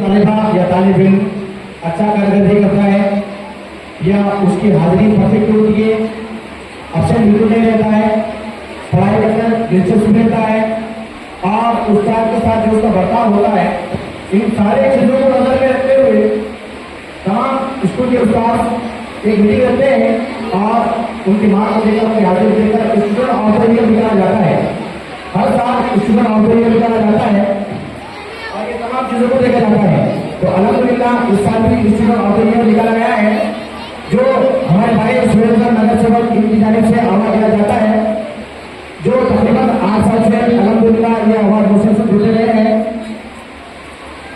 तालिबा या तालिब इल्म अच्छा कारकर्दगी करता है या उसकी हाजिरी परफेक्ट होती है, अब्सेंट बिल्कुल नहीं रहता है, पढ़ाई के अंदर दिलचस्पी रहता है और उस्ताद के साथ जो उसका बर्ताव होता है, इन सारे चीजों को नजर में रखते हुए तमाम स्कूल के उस्ताद एक मीटिंग करते हैं और उनकी मांग को लेकर उनकी हाजिरी देकर स्टूडेंट ऑफ द ईयर निकाला जाता है। हर साल स्टूडेंट ऑफ द ईयर निकाला जाता है और ये तमाम चीजों को देखा जाता है। तो अल्हम्दुलिल्लाह इस साल भी स्टूडेंट ऑफ द ईयर निकाला गया है, जो हमारे भाई सुरेंद्र नगर सेवक इनकी जानिब से अवार्ड दिया जाता है, जो तकरीबन 8 साल से अल्हम्दुलिल्लाह ये अवार्ड मुसलसल जुड़े रहे हैं।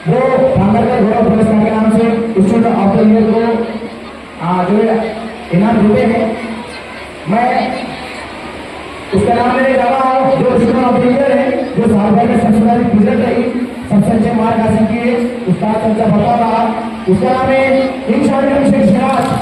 वो भांगरगढ़ गौरव पुरस्कार के नाम से स्टूडेंट ऑफ द ईयर को जो इनाम देते हैं। मैं उसका नाम लेने जा रहा हूँ, जो स्टूडेंट ऑफ द ईयर है, जो साल भर में सबसे ज्यादा रिजल्ट रही, सबसे अच्छे मार्क हासिल किए, उस्ताद सबसे बता रहा, उसका नाम है इंशाअल्लाह शेख सिराज।